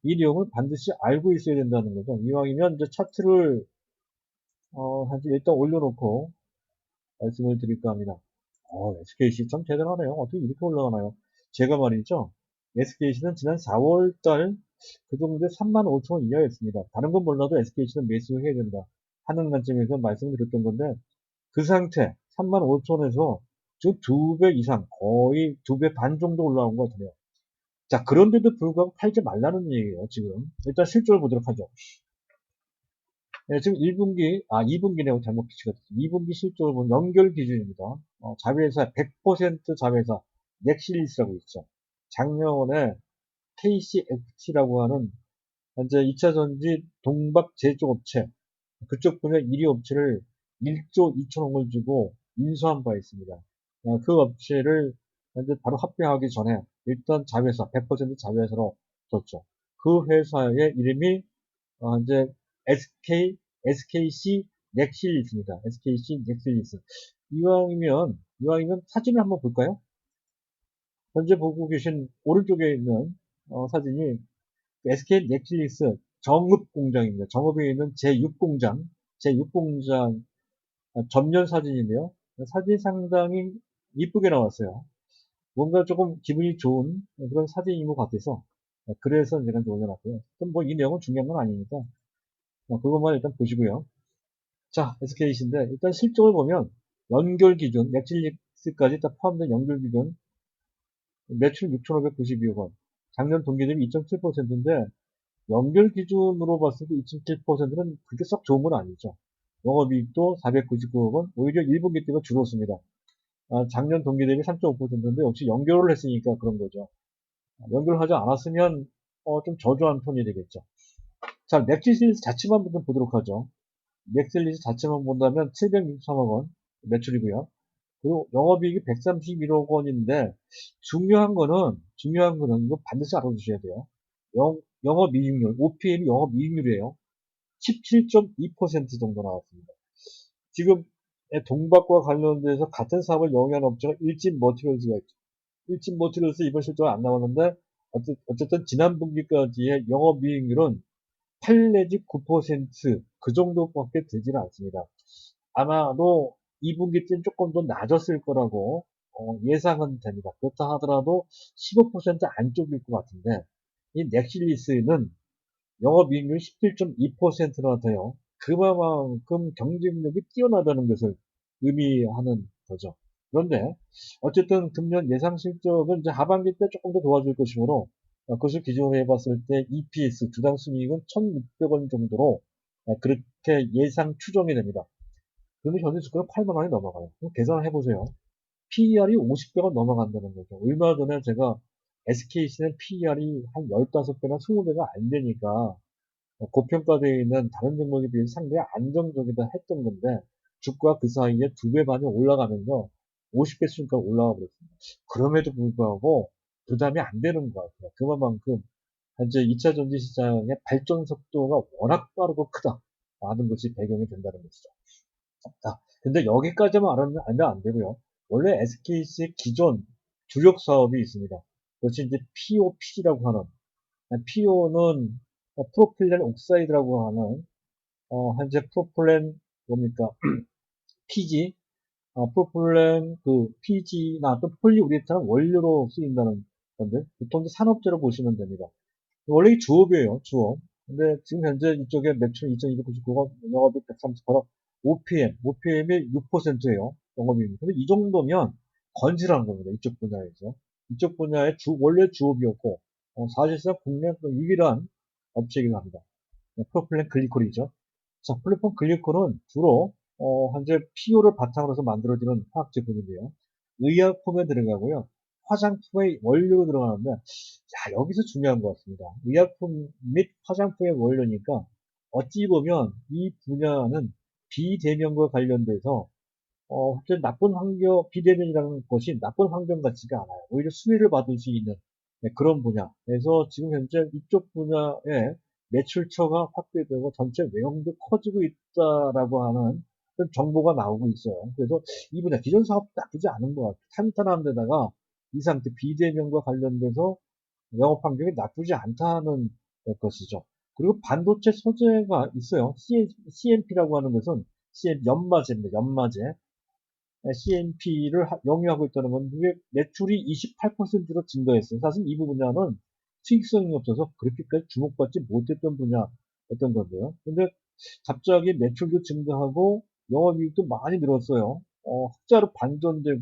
이 내용을 반드시 알고 있어야 된다는 거죠. 이왕이면 이제 차트를 일단 올려놓고 말씀을 드릴까 합니다. SKC 참 대단하네요. 어떻게 이렇게 올라가나요? 제가 말이죠. SKC는 지난 4월달 그 정도에 35,000원 이하였습니다. 다른 건 몰라도 SKC는 매수해야 된다 하는 관점에서 말씀드렸던 건데 그 상태 35,000원에서 지금 2배 이상 거의 2배 반 정도 올라온 것 같아요. 자, 그런데도 불구하고 팔지 말라는 얘기예요. 지금 일단 실적을 보도록 하죠. 지금 2분기네요. 잘못 기치가 됐습니다. 2분기 실적을 보면 연결 기준입니다. 자회사 100% 자회사 넥실리스라고 있죠. 작년에 KCFT라고 하는 현재 2차전지 동박 제조업체, 그쪽 분야 1위 업체를 1조 2천억을 주고 인수한 바 있습니다. 그 업체를 현재 바로 합병하기 전에 일단 자회사, 100% 자회사로 뒀죠. 그 회사의 이름이 이제 SKC 넥실리스입니다. SKC 넥실리스. 이왕이면 사진을 한번 볼까요? 현재 보고 계신 오른쪽에 있는 사진이 SK 넥실리스 정읍 공장입니다. 정읍에 있는 제6공장, 제6공장 전면 사진인데요. 사진이 상당히 이쁘게 나왔어요. 뭔가 조금 기분이 좋은 그런 사진인 것 같아서 그래서 제가 올려놨고요. 뭐 이 내용은 중요한 건 아니니까 그것만 일단 보시고요. 자, SKC인데 일단 실적을 보면 연결 기준, 넷플릭스까지 다 포함된 연결 기준 매출 6,592억 원, 작년 동기 대비 2.7%인데 연결 기준으로 봤을 때 2.7%는 그렇게 썩 좋은 건 아니죠. 영업이익도 499억 원, 오히려 1분기 때가 줄었습니다. 작년 동기 대비 3.5%인데 역시 연결을 했으니까 그런 거죠. 연결하지 않았으면 좀 저조한 톤이 되겠죠. 자, 넥실리스 자체만 보도록 하죠. 넥실리스 자체만 본다면 763억 원 매출이고요. 그리고 영업이익이 131억 원인데 중요한 거는 이거 반드시 알아두셔야 돼요. 영업이익률, OPM이 영업이익률이에요. 17.2% 정도 나왔습니다. 지금 동박과 관련돼서 같은 사업을 영위하는 업체가 일진머티리얼스가 있죠. 일진머티리얼스 이번 실적은 안 나왔는데 어쨌든 지난 분기까지의 영업이익률은 8 내지 9%그 정도밖에 되지는 않습니다. 아마도 2분기 때는 조금 더 낮았을 거라고 예상은 됩니다. 그렇다 하더라도 15% 안쪽일 것 같은데 이 넥실리스는 영업이익률이 17.2%나 돼요. 그만큼 경쟁력이 뛰어나다는 것을 의미하는 거죠. 그런데 어쨌든 금년 예상 실적은 이제 하반기 때 조금 더 도와줄 것이므로 그것을 기준으로 해봤을 때 EPS 주당 순이익은 1,600원 정도로 그렇게 예상 추정이 됩니다. 그런데 현재 주가가 8만 원이 넘어가요. 계산을 해보세요. PER이 50배가 넘어간다는 거죠. 얼마 전에 제가 SKC는 PER이 한 15배나 20배가 안 되니까 고평가되어 있는 다른 종목에 비해서 상당히 안정적이다 했던 건데 주가 그 사이에 2배 반이 올라가면서 50배 순까지 올라가 버렸습니다. 그럼에도 불구하고 부담이 안 되는 것 같아요. 그만큼 현재 2차 전지 시장의 발전 속도가 워낙 빠르고 크다 라는 것이 배경이 된다는 것이죠. 자, 근데 여기까지만 알면 안 되고요. 원래 SKC의 기존 주력 사업이 있습니다. 그것이 이제 POPG라고 하는 PO는 프로필렌 옥사이드라고 하는 현재 프로필렌 뭡니까 PG 프로필렌 그 PG나 또 폴리우레탄 원료로 쓰인다는 건데 보통 산업재로 보시면 됩니다. 원래 이 주업이에요, 주업. 근데 지금 현재 이쪽에 매출 2,299억, 영업이익 138억, OPM이 6%예요. 영업이익. 근데 이 정도면 건실한 겁니다. 이쪽 분야에서. 이쪽 분야의 원래 주업이었고, 사실상 국내 유일한 업체이기도 합니다. 프로필렌 글리콜이죠. 자, 플랫폼 글리콜은 주로 현재 PO를 바탕으로 해서 만들어지는 화학 제품인데요. 의약품에 들어가고요. 화장품의 원료로 들어가는데 자, 여기서 중요한 것 같습니다. 의약품 및 화장품의 원료니까 어찌 보면 이 분야는 비대면과 관련돼서 나쁜 환경, 비대면이라는 것이 나쁜 환경 같지가 않아요. 오히려 수혜를 받을 수 있는 그런 분야. 그래서 지금 현재 이쪽 분야에 매출처가 확대되고 전체 외형도 커지고 있다라고 하는 그런 정보가 나오고 있어요. 그래서 이 분야, 기존 사업 나쁘지 않은 것 같아요. 탄탄한 데다가 이 상태 비대면과 관련돼서 영업 환경이 나쁘지 않다는 것이죠. 그리고 반도체 소재가 있어요. CMP라고 하는 것은 연마제입니다. 연마제. CMP를 영위하고 있다는 건 그게 매출이 28%로 증가했어요. 사실 이 분야는 수익성이 없어서 그렇게까지 주목받지 못했던 분야였던 건데요. 근데 갑자기 매출도 증가하고 영업이익도 많이 늘었어요. 흑자로 반전된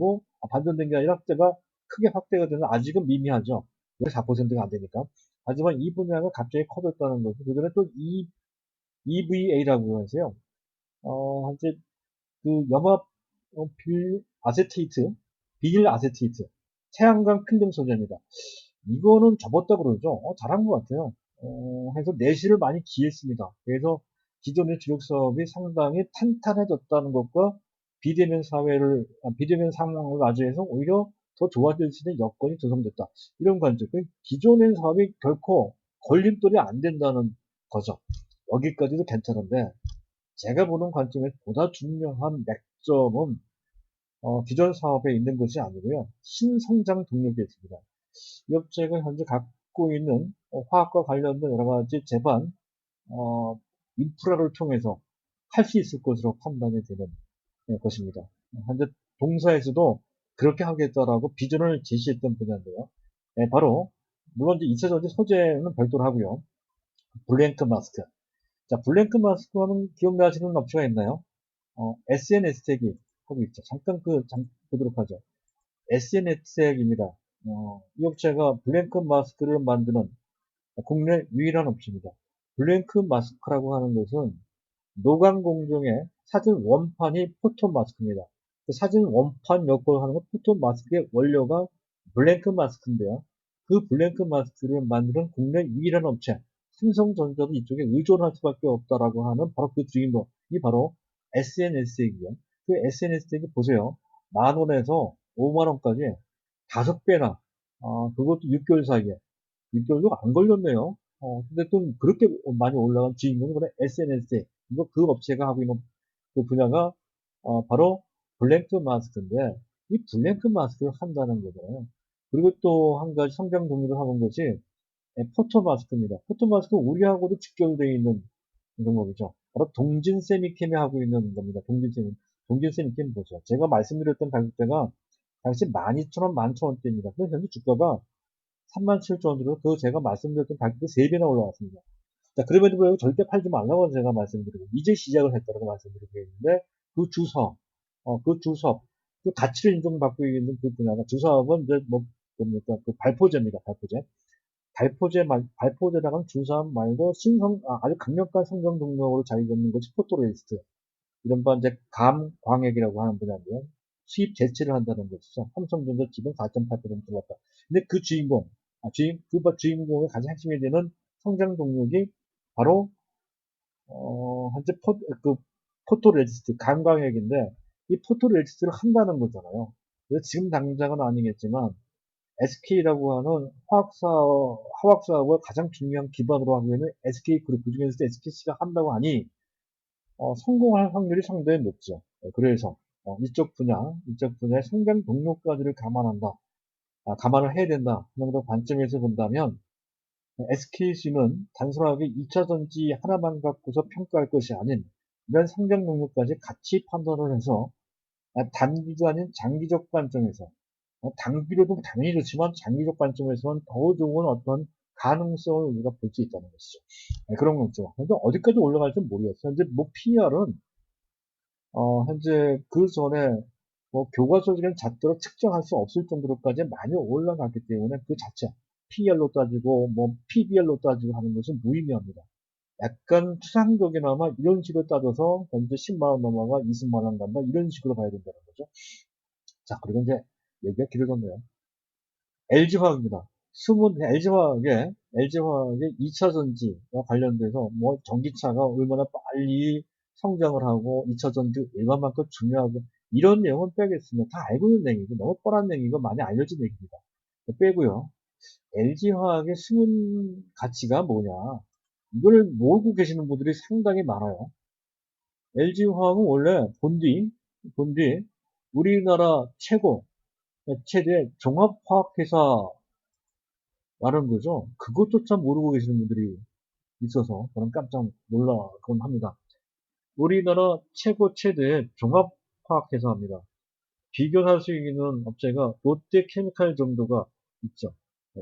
게 아니라 흑자가 크게 확대가 되는 아직은 미미하죠. 4%가 안 되니까. 하지만 이 분야가 갑자기 커졌다는 거죠. 그 전에 또 EVA라고 하세요. 현재 그 염화 비닐 아세테이트 태양광 필름 소재입니다. 이거는 접었다 그러죠. 잘한 것 같아요. 해서 내실을 많이 기했습니다. 그래서 기존의 주력 사업이 상당히 탄탄해졌다는 것과 비대면 상황을 맞이해서 오히려 더 좋아질 수 있는 여건이 조성됐다. 이런 관점. 기존의 사업이 결코 걸림돌이 안 된다는 거죠. 여기까지도 괜찮은데, 제가 보는 관점에서 보다 중요한 맥점은 기존 사업에 있는 것이 아니고요. 신성장 동력에 있습니다. 이 업체가 현재 갖고 있는 화학과 관련된 여러 가지 제반, 인프라를 통해서 할 수 있을 것으로 판단이 되는 것입니다. 현재 동사에서도 그렇게 하겠다라고 비전을 제시했던 분야인데요. 바로 물론 이제 2차 전지 소재는 별도로 하고요. 블랭크 마스크. 자, 블랭크 마스크는 기억나시는 업체가 있나요? SNS텍이 하고 있죠. 잠깐 보도록 하죠. SNS텍입니다. 이 업체가 블랭크 마스크를 만드는 국내 유일한 업체입니다. 블랭크 마스크라고 하는 것은 노광 공정의 사진 원판이 포토 마스크입니다. 그 사진 원판 역할을 하는 건 포토 마스크의 원료가 블랭크 마스크인데요. 그 블랭크 마스크를 만드는 국내 유일한 업체, 삼성전자도 이쪽에 의존할 수밖에 없다라고 하는 바로 그 주인공이 바로 SNS이고요. 그 SNS이 보세요. 10,000원에서 50,000원까지 5배나, 그것도 6개월 사이에 6개월도 안 걸렸네요. 근데 또 그렇게 많이 올라간 주인공이 바로 SNS. 이거 그 업체가 하고 있는 그 분야가, 바로 블랭크 마스크인데, 이 블랭크 마스크를 한다는 거잖아요. 그리고 또 한 가지 성장 동력을 하는 것이 포토 마스크입니다. 포토 마스크 우리하고도 직결되어 있는 종목이죠. 바로 동진 세미캠이 하고 있는 겁니다. 동진 세미캠 보죠. 제가 말씀드렸던 가격대가 당시 12,000원, 11,000원대입니다. 근데 현재 주가가 37,000원으로 그 제가 말씀드렸던 가격대 3배나 올라왔습니다. 자, 그럼에도 불구하고 절대 팔지 말라고 제가 말씀드리고, 이제 시작을 했다고 말씀드리고 있는데, 그 주석, 그 가치를 인정받고 있는 그 분야가, 주사업은 이제 뭡니까? 그 발포제입니다, 발포제. 발포제라는 주사업 말고 아주 강력한 성장 동력으로 자리 잡는 것이 포토레지스트. 이른바 이제 감광액이라고 하는 분야인데요. 수입 대체를 한다는 것이죠. 삼성전자 지분 4.8% 들어갔다. 근데 그 주인공의 가장 핵심이 되는 성장 동력이 바로, 현재 포토레지스트, 감광액인데, 이 포토레지스트를 한다는 거잖아요. 그래서 지금 당장은 아니겠지만, SK라고 하는 화학사업을 가장 중요한 기반으로 하고 있는 SK그룹, 그 중에서 SKC가 한다고 하니, 성공할 확률이 상당히 높죠. 그래서 이쪽 분야의 성장 동력까지를 감안을 해야 된다 하는 그런 관점에서 본다면, SKC는 단순하게 2차 전지 하나만 갖고서 평가할 것이 아닌 이런 성장 동력까지 같이 판단을 해서, 단기도 아닌 장기적 관점에서, 단기로도 당연히 좋지만 장기적 관점에서는 더 좋은 어떤 가능성을 우리가 볼 수 있다는 것이죠. 그런 거죠. 근데 어디까지 올라갈지 모르겠어요. 현재 PR은 현재 그 전에 교과서적인 잣대로 측정할 수 없을 정도로까지 많이 올라갔기 때문에 그 자체 PR로 따지고 PBR로 따지고 하는 것은 무의미합니다. 약간 추상적이나마 이런 식으로 따져서 현재 10만원 넘어가 20만원 간다 이런 식으로 봐야 된다는 거죠. 자, 그리고 이제 얘기가 길어졌네요. LG화학입니다. LG화학의 2차 전지와 관련돼서 전기차가 얼마나 빨리 성장을 하고 2차 전지 얼마만큼 중요하고 이런 내용은 빼겠습니다. 다 알고 있는 내용이고 너무 뻔한 내용이고 많이 알려진 얘기입니다. 빼고요. LG화학의 숨은 가치가 뭐냐? 이걸 모르고 계시는 분들이 상당히 많아요. LG화학은 원래 본디 우리나라 최대 종합화학회사 라는 거죠. 그것조차 모르고 계시는 분들이 있어서 저는 깜짝 놀라곤 합니다. 우리나라 최대 종합화학회사입니다. 비교할 수 있는 업체가 롯데케미칼 정도가 있죠.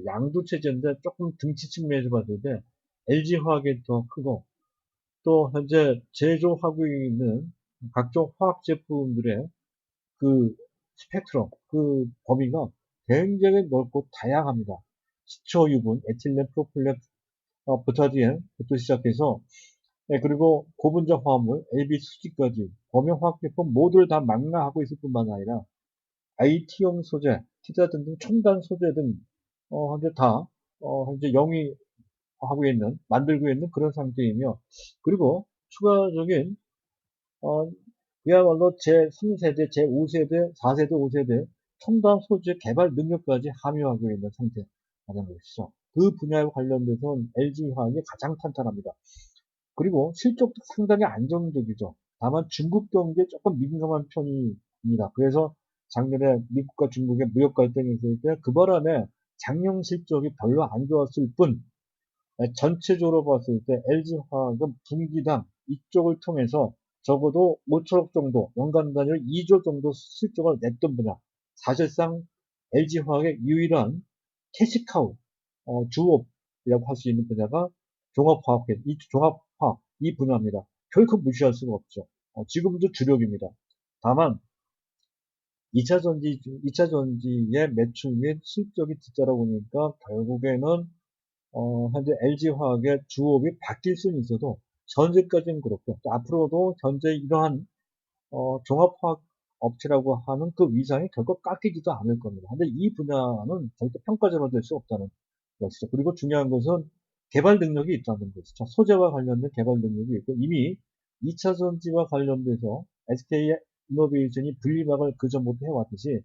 양도체제인데 조금 등치 측면에서 봤을 때 LG화학이 더 크고, 또 현재 제조하고 있는 각종 화학 제품들의 그 스펙트럼, 그 범위가 굉장히 넓고 다양합니다. 시초유분, 에틸렌, 프로필렌, 부터 시작해서, 그리고 고분자 화합물, AB 수지까지 범용 화학 제품 모두를 다 망라하고 있을 뿐만 아니라 IT용 소재, 티자 등등 첨단 소재 등, 현재 다, 현재 영위하고 있는, 만들고 있는 그런 상태이며, 그리고 추가적인, 어, 그야말로 제3세대, 제5세대, 4세대, 5세대 첨단 소재 개발 능력까지 함유하고 있는 상태라는 것이죠. 그 분야에 관련돼서는 LG화학이 가장 탄탄합니다. 그리고 실적도 상당히 안정적이죠. 다만 중국 경기에 조금 민감한 편입니다. 그래서 작년에 미국과 중국의 무역 갈등이 있을 때 그 바람에 작년 실적이 별로 안 좋았을 뿐 전체적으로 봤을 때 LG화학은 분기당 이쪽을 통해서 적어도 5천억 정도, 연간 단위로 2조 정도 실적을 냈던 분야. 사실상 LG화학의 유일한 캐시카우, 주업이라고 할 수 있는 분야가 종합화학, 이 분야입니다. 결코 무시할 수가 없죠. 지금도 주력입니다. 다만, 2차 전지의 매출 및 실적이 뒤따라 보니까 결국에는 현재 LG화학의 주업이 바뀔 수는 있어도 현재까지는 그렇고 또 앞으로도 현재 이러한 종합화학 업체라고 하는 그 위상이 결코 깎이지도 않을 겁니다. 근데 이 분야는 절대 평가절하 될 수 없다는 것이죠. 그리고 중요한 것은 개발 능력이 있다는 것이죠. 소재와 관련된 개발 능력이 있고 이미 2차 전지와 관련돼서 SK 이노베이션이 분리막을 그전부터 해왔듯이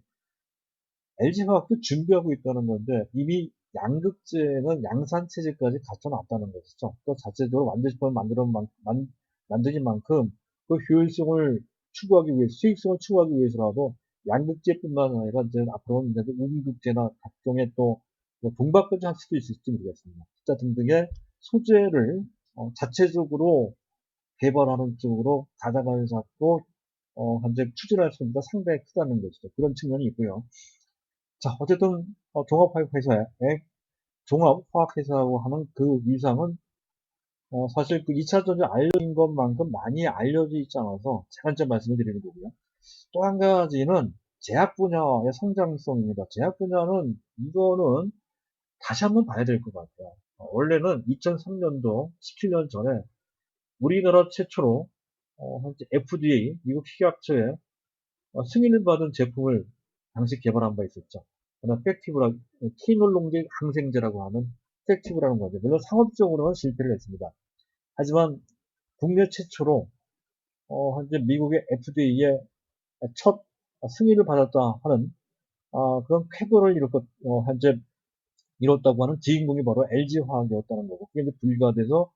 LG화학도 준비하고 있다는 건데 이미 양극재는 양산 체제까지 갖춰놨다는 것이죠. 또 자체적으로 완제품을 만드는 만큼 그 효율성을 추구하기 위해 수익성을 추구하기 위해서라도 양극재뿐만 아니라 이제 앞으로는 이제 음극재나 각종의 또뭐 동박까지 할 수도 있을지 모르겠습니다. 기타 등등의 소재를 자체적으로 개발하는 쪽으로 가다가 잡고 현재 추진할 수 있는 게 상당히 크다는 것이죠. 그런 측면이 있고요. 자, 어쨌든 종합화학회사라고 하는 그 위상은 사실 그 2차 전지 알려진 것만큼 많이 알려져 있지 않아서 제가 이제 말씀을 드리는 거고요. 또 한 가지는 제약 분야의 성장성입니다. 제약 분야는 이거는 다시 한번 봐야 될 것 같아요. 원래는 2003년도 17년 전에 우리나라 최초로 현재 FDA 미국 식약처에 승인을 받은 제품을 당시 개발한 바 있었죠. 팩티브라, 키놀롱제 항생제라고 하는 팩티브라는 거죠. 물론 상업적으로는 실패를 했습니다. 하지만 국내 최초로 현재 미국의 FDA의 첫 승인을 받았다 하는 그런 쾌거를 현재 이뤘다고 하는 주인공이 바로 LG화학이었다는 거고 그게 이제 분리가 돼서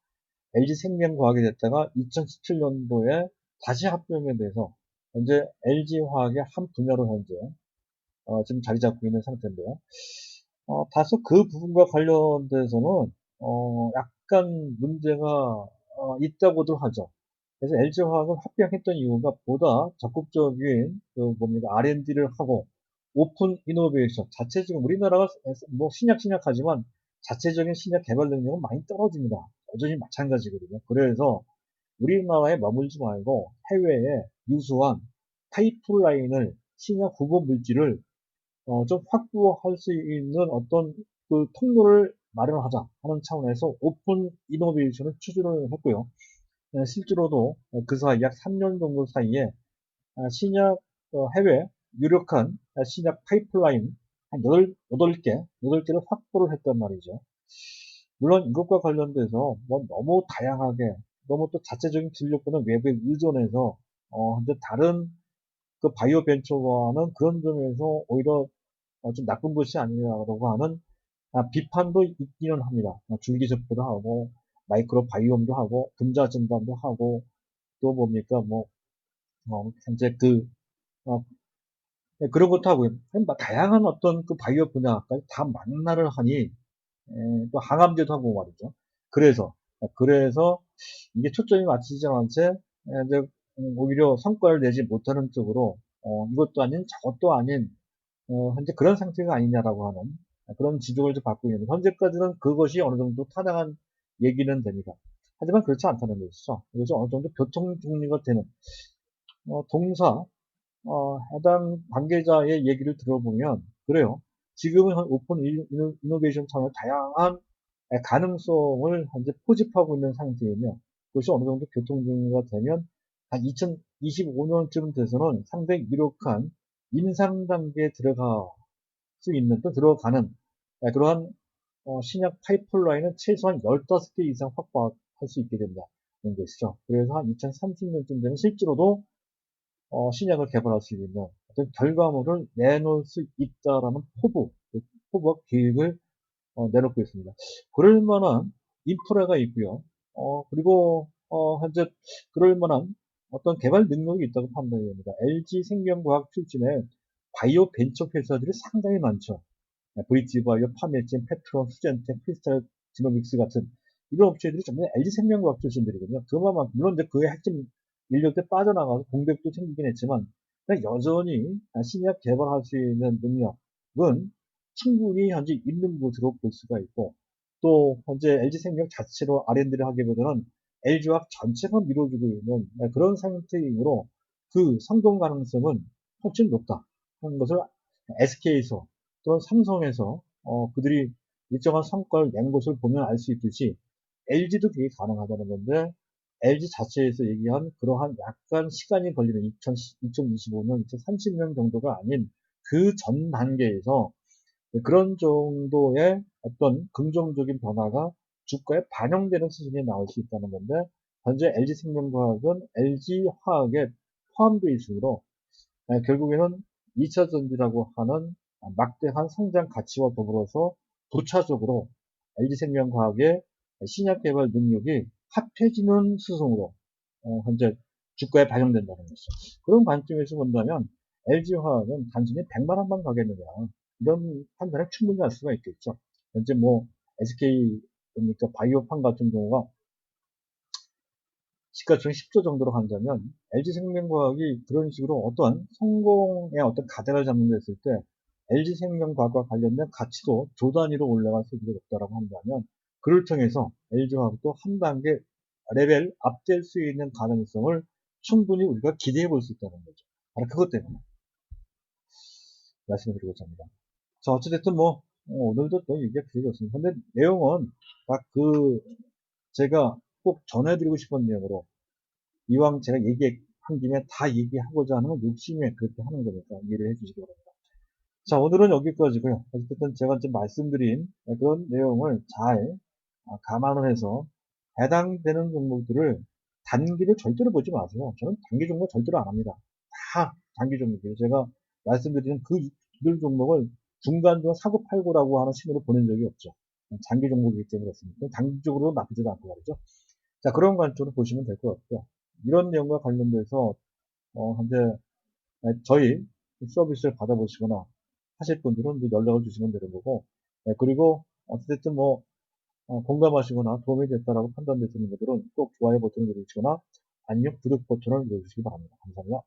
LG생명과학이 됐다가 2017년도에 다시 합병에 대해서 현재 LG화학의 한 분야로 현재 지금 자리 잡고 있는 상태인데요. 다소 그 부분과 관련돼서는 약간 문제가 있다고도 하죠. 그래서 LG화학은 합병했던 이유가 보다 적극적인 그 뭡니까 R&D를 하고 오픈 이노베이션 자체적인 우리나라가 뭐 신약하지만 자체적인 신약 개발 능력은 많이 떨어집니다. 여전히 마찬가지거든요. 그래서 우리나라에 머물지 말고 해외에 유수한 파이프라인을 신약 후보 물질을 좀 확보할 수 있는 어떤 그 통로를 마련하자 하는 차원에서 오픈 이노베이션을 추진을 했고요. 실제로도 그 사이 약 3년 정도 사이에 신약 해외 유력한 신약 파이프라인 한 8개를 확보를 했단 말이죠. 물론 이것과 관련돼서 뭐 너무 다양하게 너무 또 자체적인 진료보다 외부에 의존해서 현재 다른 그 바이오 벤처와는 그런 점에서 오히려 좀 나쁜 것이 아니라고 하는 비판도 있기는 합니다. 줄기세포도 하고 마이크로 바이옴도 하고 분자 진단도 하고 또 뭡니까 뭐 현재 어, 그런 것도 하고요. 다양한 어떤 그 바이오 분야까지 다 망라를 하니 또 항암제도 하고 말이죠. 그래서 이게 초점이 맞추지 않은 채 이제 오히려 성과를 내지 못하는 쪽으로 이것도 아닌 저것도 아닌 현재 그런 상태가 아니냐라고 하는 그런 지적을 좀 받고 있는데 현재까지는 그것이 어느 정도 타당한 얘기는 됩니다. 하지만 그렇지 않다는 것이죠. 그래서 어느 정도 교통 정리가 되는 동사 해당 관계자의 얘기를 들어보면 그래요. 지금은 오픈 이노베이션 차원의 다양한 가능성을 현재 포집하고 있는 상태이며 그것이 어느 정도 교통정리가 되면 한 2025년쯤 돼서는 상당히 유력한 임상 단계에 들어갈 수 있는 또 들어가는 그러한 신약 파이프라인은 최소한 15개 이상 확보할 수 있게 된다는 것이죠. 그래서 한 2030년쯤 되면 실제로도 신약을 개발할 수 있는 어떤 결과물을 내놓을 수 있다라는 포부와 계획을 내놓고 있습니다. 그럴 만한 인프라가 있고요. 그리고 현재 그럴 만한 어떤 개발 능력이 있다고 판단이 됩니다. LG 생명과학 출신의 바이오 벤처 회사들이 상당히 많죠. 브릿지바이오, 파메진, 페트론, 수젠텍, 크리스탈 지노믹스 같은 이런 업체들이 전부 LG 생명과학 출신들이거든요. 그만큼 물론 이제 그의 핵심 인력들 빠져나가서 공백도 생기긴 했지만 여전히 신약 개발할 수 있는 능력은 충분히 현재 있는 것으로 볼 수가 있고 또 현재 LG생명 자체로 R&D를 하기보다는 LG화학 전체가 밀어주고 있는 그런 상태이므로 그 성공 가능성은 훨씬 높다 하는 것을 SK에서 또는 삼성에서 그들이 일정한 성과를 낸 것을 보면 알 수 있듯이 LG도 그게 가능하다는 건데 LG 자체에서 얘기한 그러한 약간 시간이 걸리는 2025년, 2030년 정도가 아닌 그 전 단계에서 그런 정도의 어떤 긍정적인 변화가 주가에 반영되는 수준이 나올 수 있다는 건데 현재 LG생명과학은 LG화학에 포함되어 있으므로 결국에는 2차전지라고 하는 막대한 성장 가치와 더불어서 부차적으로 LG생명과학의 신약 개발 능력이 합해지는 수준으로 현재 주가에 반영된다는 것이죠. 그런 관점에서 본다면 LG화학은 단순히 100만 원만 가겠느냐 이런 판단을 충분히 할 수가 있겠죠. 현재 뭐 SK 그러니까 바이오판 같은 경우가 시가총액 10조 정도로 한다면 LG생명과학이 그런 식으로 어떤 성공의 어떤 가닥을 잡는 데 있을 때 LG생명과학과 관련된 가치도 조 단위로 올라갈 수 있게 됐다라고 한다면 그를 통해서 LG화학도 한 단계 레벨 앞될 수 있는 가능성을 충분히 우리가 기대해 볼 수 있다는 거죠. 바로 그것 때문에 말씀을 드리고자 합니다. 자, 어찌됐든 뭐 오늘도 또 얘기가 길어졌습니다. 근데 내용은 딱 제가 꼭 전해드리고 싶은 내용으로 이왕 제가 얘기한 김에 다 얘기하고자 하는 욕심에 그렇게 하는 거니까 이해를 해주시기 바랍니다. 자, 오늘은 여기까지고요. 어쨌든 제가 지금 말씀드린 그런 내용을 잘 감안을 해서 해당되는 종목들을 단기를 절대로 보지 마세요. 저는 단기 종목 절대로 안 합니다. 다 단기 종목이에요. 제가 말씀드리는 그들 종목을 중간중간 사고 팔고라고 하는 신호를 보낸 적이 없죠. 장기 종목이기 때문에 그렇습니다. 단기적으로 나쁘지도 않고 말이죠. 자, 그런 관점으로 보시면 될 것 같고요. 이런 내용과 관련돼서 현재 저희 서비스를 받아보시거나 하실 분들은 연락을 주시면 되는 거고, 그리고 어쨌든 뭐 공감하시거나 도움이 됐다라고 판단되시는 분들은 꼭 좋아요 버튼을 누르시거나 아니면 구독 버튼을 눌러주시기 바랍니다. 감사합니다.